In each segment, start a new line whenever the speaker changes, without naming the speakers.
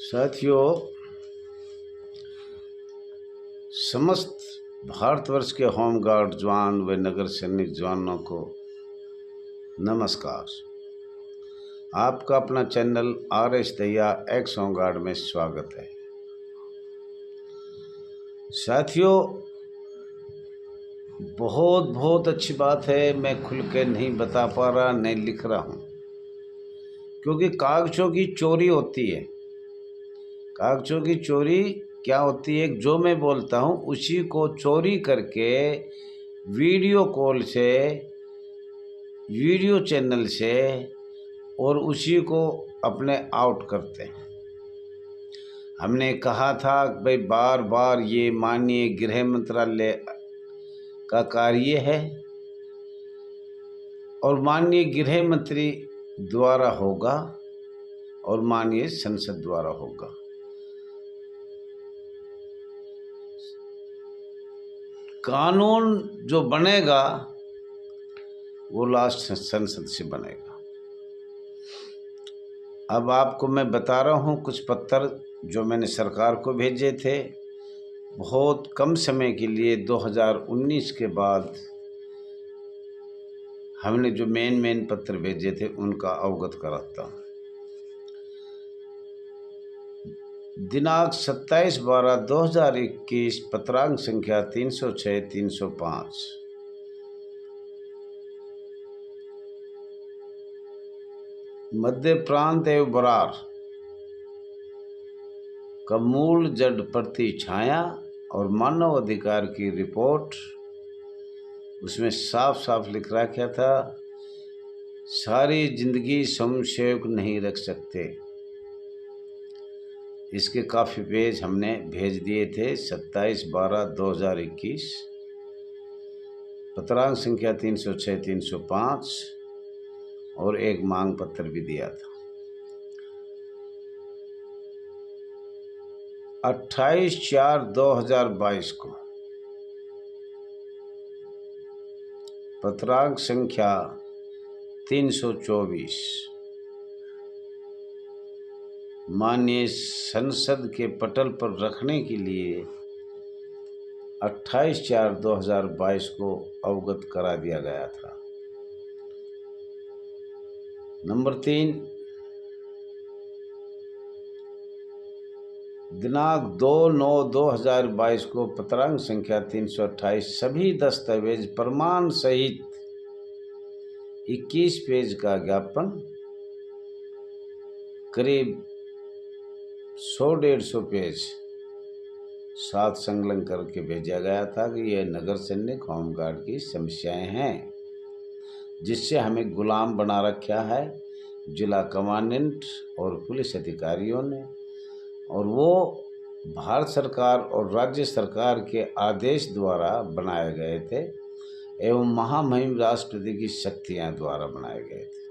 साथियों, समस्त भारतवर्ष के होमगार्ड जवान व नगर सैनिक जवानों को नमस्कार। आपका अपना channel RS. Dahiya x home guard में स्वागत है। साथियों, बहुत अच्छी बात है। मैं खुल के नहीं बता पा रहा, नहीं लिख रहा हूँ, क्योंकि कागजों की चोरी होती है। कागजों की चोरी क्या होती है? जो मैं बोलता हूँ उसी को चोरी करके वीडियो कॉल से, वीडियो चैनल से, और उसी को अपने आउट करते हैं। हमने कहा था भाई, बार बार ये माननीय गृह मंत्रालय का कार्य है और माननीय गृह मंत्री द्वारा होगा और माननीय संसद द्वारा होगा। कानून जो बनेगा वो लास्ट संसद से बनेगा। अब आपको मैं बता रहा हूँ कुछ पत्र जो मैंने सरकार को भेजे थे। बहुत कम समय के लिए 2019 के बाद हमने जो मेन पत्र भेजे थे उनका अवगत कराता हूँ। दिनांक 27/12/2021, पत्रांक संख्या 306-305। मध्य प्रांत एवं बरार का मूल जड़ प्रति छाया और मानव अधिकार की रिपोर्ट, उसमें साफ साफ लिख रखा था, सारी जिंदगी स्वयंसेवक नहीं रख सकते। इसके काफ़ी पेज हमने भेज दिए थे। 27/12/2021, पत्रांक संख्या 306-305, और एक मांग पत्र भी दिया था। 28/4/2022 को पत्रांक संख्या 324, माननीय संसद के पटल पर रखने के लिए 28/4/2022 को अवगत करा दिया गया था। नंबर 3, दिनांक 2/9/2022 को पत्रांक संख्या 328, सभी दस्तावेज प्रमाण सहित 21 पेज का ज्ञापन करीब 100-150 पेज साथ संलग्न करके भेजा गया था कि यह नगर सैनिक होमगार्ड की समस्याएं हैं, जिससे हमें गुलाम बना रखा है जिला कमांडेंट और पुलिस अधिकारियों ने, और वो भारत सरकार और राज्य सरकार के आदेश द्वारा बनाए गए थे एवं महामहिम राष्ट्रपति की शक्तियां द्वारा बनाए गए थे।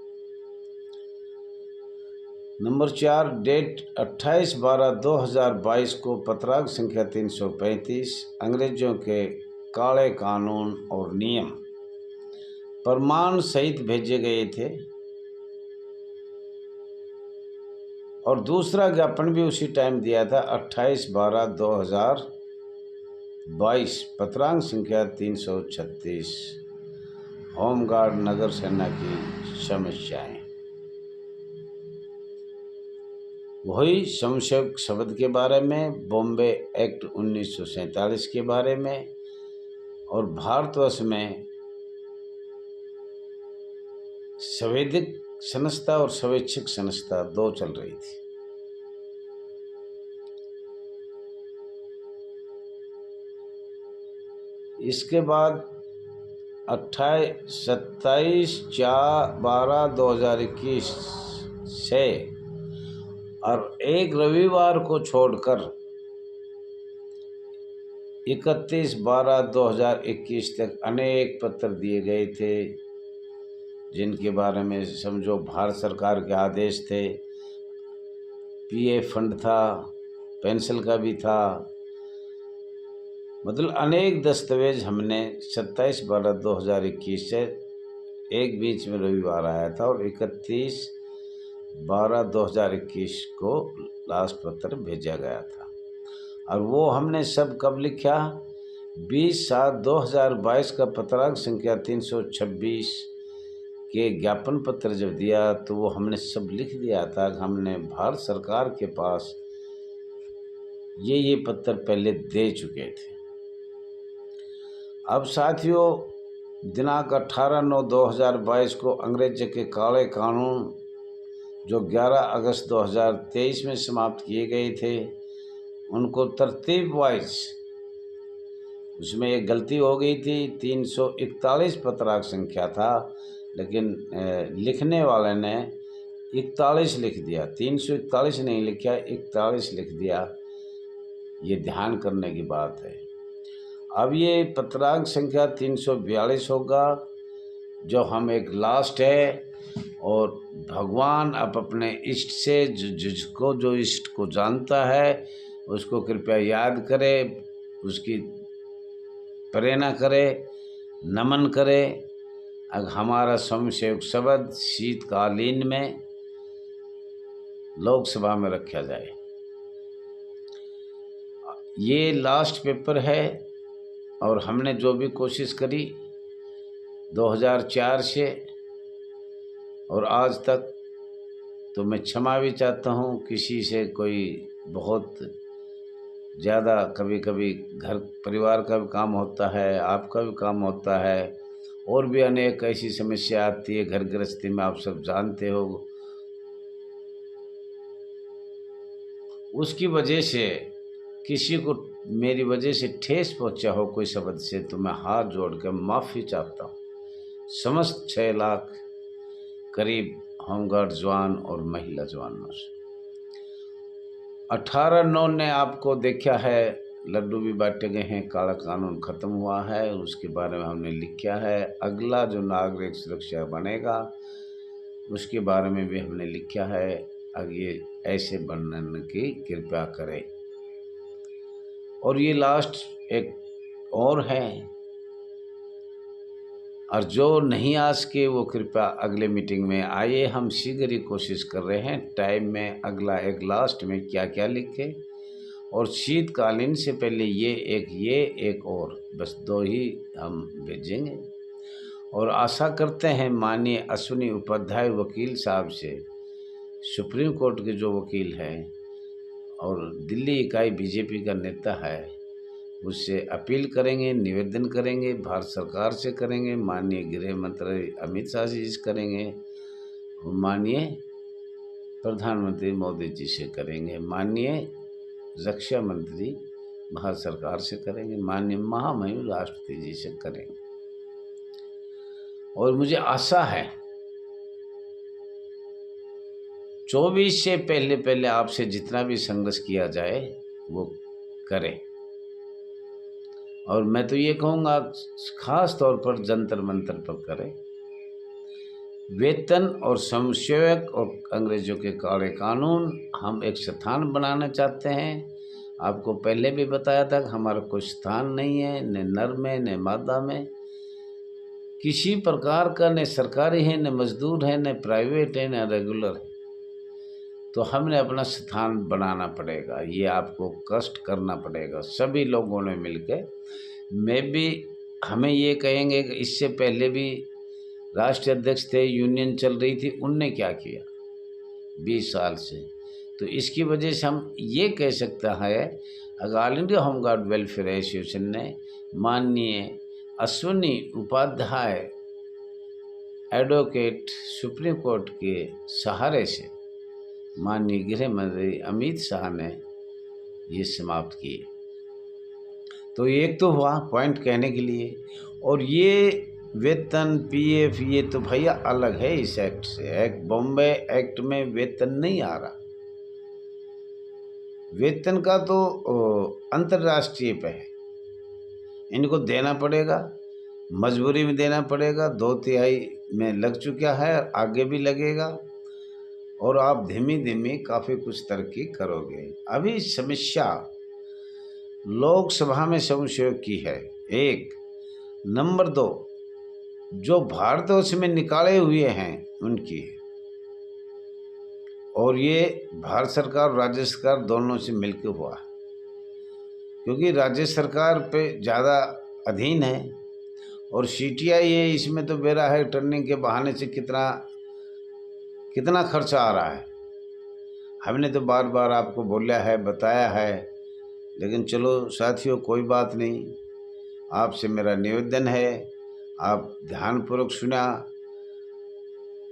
नंबर 4, डेट 28/12/2022 को पत्रांक संख्या 335, अंग्रेजों के काले कानून और नियम प्रमाण सहित भेजे गए थे, और दूसरा ज्ञापन भी उसी टाइम दिया था 28/12/2022, पत्रांक संख्या 336, होमगार्ड नगर सेना की समस्याएं। वही स्वयंसेवक शब्द के बारे में, बॉम्बे एक्ट 1947 के बारे में, और भारतवर्ष में संवैधानिक संस्था और स्वैच्छिक संस्था दो चल रही थी। इसके बाद 27/12/2021 से और एक रविवार को छोड़कर 31/12/2021 तक अनेक पत्र दिए गए थे, जिनके बारे में समझो भारत सरकार के आदेश थे। पीएफ फंड था, पेंशन का भी था, मतलब अनेक दस्तावेज हमने 27/12/2021 से, एक बीच में रविवार आया था, और 31/12/2021 को लास्ट पत्र भेजा गया था। और वो हमने सब कब लिखा? 20/7/2022 का पत्रांक संख्या 326 के ज्ञापन पत्र जब दिया तो वो हमने सब लिख दिया था कि हमने भारत सरकार के पास ये पत्र पहले दे चुके थे। अब साथियों, दिनांक 18/9/2022 को अंग्रेज के काले कानून जो 11 अगस्त 2023 में समाप्त किए गए थे, उनको तरतीब वाइज उसमें एक गलती हो गई थी। 341 पत्रांक संख्या था, लेकिन लिखने वाले ने 41 लिख दिया। 341 नहीं लिखा, 41 लिख दिया। ये ध्यान करने की बात है। अब ये पत्रांक संख्या 342 होगा, जो हम एक लास्ट है। और भगवान आप अपने इष्ट से जिसको जो इष्ट को जानता है उसको कृपया याद करे, उसकी प्रेरणा करे, नमन करे। अगर हमारा स्वयंसेवक शब्द शीतकालीन में लोकसभा में रखा जाए। ये लास्ट पेपर है और हमने जो भी कोशिश करी 2004 से और आज तक, तो मैं क्षमा भी चाहता हूँ किसी से कोई बहुत ज़्यादा, कभी कभी घर परिवार का भी काम होता है, आपका भी काम होता है, और भी अनेक ऐसी समस्या आती है घर गृहस्थी में, आप सब जानते हो। उसकी वजह से किसी को मेरी वजह से ठेस पहुंचा हो कोई शब्द से, तो मैं हाथ जोड़ कर माफ़ी चाहता हूँ समस्त 6 लाख करीब होमगार्ड जवान और महिला जवानों से। 18/9 ने आपको देखा है, लड्डू भी बांटे गए हैं, काला कानून ख़त्म हुआ है, उसके बारे में हमने लिखा है। अगला जो नागरिक सुरक्षा बनेगा उसके बारे में भी हमने लिखा है। अब ये ऐसे बनने की कृपया करें। और ये लास्ट एक और है, और जो नहीं आ सके वो कृपया अगले मीटिंग में आइए। हम शीघ्र ही कोशिश कर रहे हैं टाइम में अगला एक लास्ट में क्या क्या लिखे, और शीतकालीन से पहले ये एक और, बस 2 ही हम भेजेंगे। और आशा करते हैं माननीय अश्विनी उपाध्याय वकील साहब से, सुप्रीम कोर्ट के जो वकील हैं और दिल्ली इकाई बीजेपी का नेता है, उससे अपील करेंगे, निवेदन करेंगे, भारत सरकार से करेंगे, माननीय गृह मंत्री अमित शाह जी से करेंगे, माननीय प्रधानमंत्री मोदी जी से करेंगे, माननीय रक्षा मंत्री भारत सरकार से करेंगे, माननीय महामहिम राष्ट्रपति जी से करेंगे। और मुझे आशा है 24 से पहले आपसे जितना भी संघर्ष किया जाए वो करें। और मैं तो ये कहूँगा खास तौर पर जंतर मंतर पर करें। वेतन और स्वयंसेवक और अंग्रेजों के काले कानून, हम एक स्थान बनाना चाहते हैं। आपको पहले भी बताया था कि हमारा कोई स्थान नहीं है, न नर में न मादा में, किसी प्रकार का, न सरकारी है न मजदूर है, न प्राइवेट है न रेगुलर है। तो हमने अपना स्थान बनाना पड़ेगा, ये आपको कष्ट करना पड़ेगा सभी लोगों ने मिलकर। मैं भी, हमें ये कहेंगे कि इससे पहले भी राष्ट्रीय अध्यक्ष थे, यूनियन चल रही थी, उनने क्या किया 20 साल से। तो इसकी वजह से हम ये कह सकते हैं, अगर all India home guard welfare association ने माननीय Ashwini Upadhyay advocate supreme court के सहारे से माननीय गृह मंत्री अमित शाह ने ये समाप्त किए, तो एक तो हुआ पॉइंट कहने के लिए। और ये वेतन पीएफ ये तो भैया अलग है इस एक्ट से। एक बॉम्बे एक्ट में वेतन नहीं आ रहा, वेतन का तो अंतर्राष्ट्रीय पे है, इनको देना पड़ेगा, मजबूरी में देना पड़ेगा। 2/3 में लग चुका है, आगे भी लगेगा, और आप धीमी धीमी काफ़ी कुछ तरक्की करोगे। अभी समस्या लोकसभा में स्वयंसेवक की है, 1 नंबर 2 जो भारतवर्ष में निकाले हुए हैं उनकी है, और ये भारत सरकार और राज्य सरकार दोनों से मिलकर हुआ, क्योंकि राज्य सरकार पे ज़्यादा अधीन है और सीटीआई है, इसमें तो बेरा है टर्निंग के बहाने से कितना कितना खर्चा आ रहा है। हमने तो बार बार आपको बोला है, बताया है, लेकिन चलो साथियों कोई बात नहीं। आपसे मेरा निवेदन है, आप ध्यानपूर्वक सुना।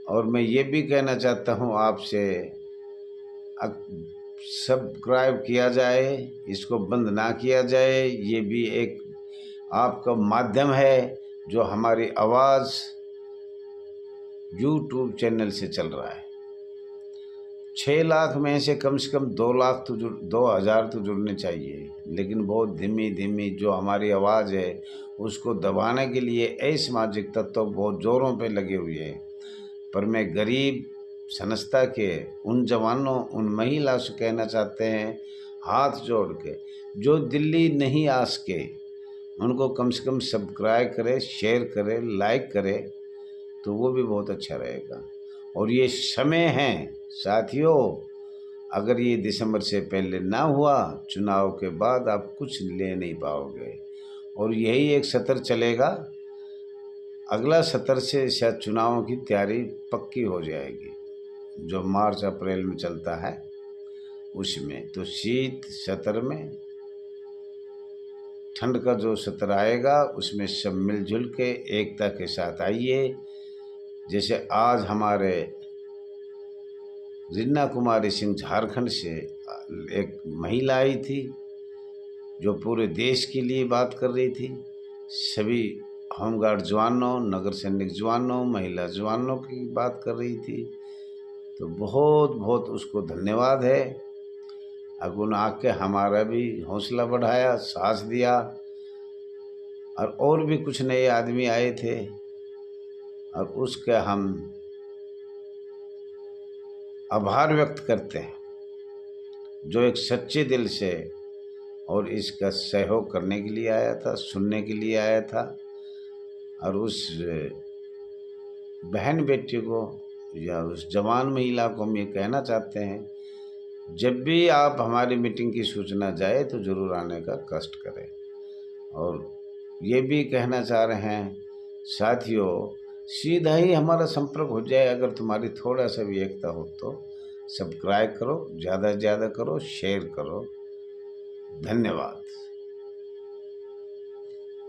और मैं ये भी कहना चाहता हूँ आपसे, सब्सक्राइब किया जाए, इसको बंद ना किया जाए। ये भी एक आपका माध्यम है जो हमारी आवाज़ यूट्यूब चैनल से चल रहा है। 6 लाख में से कम 2 लाख तो 2,000 तो जुड़ने चाहिए, लेकिन बहुत धीमी धीमी जो हमारी आवाज़ है उसको दबाने के लिए असामाजिक तत्व बहुत ज़ोरों पे लगे हुए हैं। पर मैं गरीब संस्था के उन जवानों, उन महिला से कहना चाहते हैं, हाथ जोड़ के, जो दिल्ली नहीं आ सके उनको कम से कम सब्सक्राइब करे, शेयर करे, लाइक करे, तो वो भी बहुत अच्छा रहेगा। और ये समय है साथियों, अगर ये दिसंबर से पहले ना हुआ, चुनाव के बाद आप कुछ ले नहीं पाओगे। और यही एक सत्र चलेगा, अगला सत्र से शायद चुनावों की तैयारी पक्की हो जाएगी, जो मार्च अप्रैल में चलता है उसमें। तो शीत सत्र में, ठंड का जो सत्र आएगा उसमें सब मिलजुल के एकता के साथ आइए। जैसे आज हमारे रीना कुमारी सिंह झारखंड से एक महिला आई थी जो पूरे देश के लिए बात कर रही थी, सभी होमगार्ड जवानों, नगर सैनिक जवानों, महिला जवानों की बात कर रही थी। तो बहुत बहुत उसको धन्यवाद है। अगुन आके हमारा भी हौसला बढ़ाया, साथ दिया। और भी कुछ नए आदमी आए थे और उसका हम आभार व्यक्त करते हैं, जो एक सच्चे दिल से और इसका सहयोग करने के लिए आया था, सुनने के लिए आया था। और उस बहन बेटी को या उस जवान महिला को हम ये कहना चाहते हैं, जब भी आप हमारी मीटिंग की सूचना जाए तो ज़रूर आने का कष्ट करें। और ये भी कहना चाह रहे हैं साथियों, सीधा ही हमारा संपर्क हो जाए। अगर तुम्हारी थोड़ा सा भी एकता हो तो सब्सक्राइब करो, ज़्यादा से ज़्यादा करो, शेयर करो। धन्यवाद।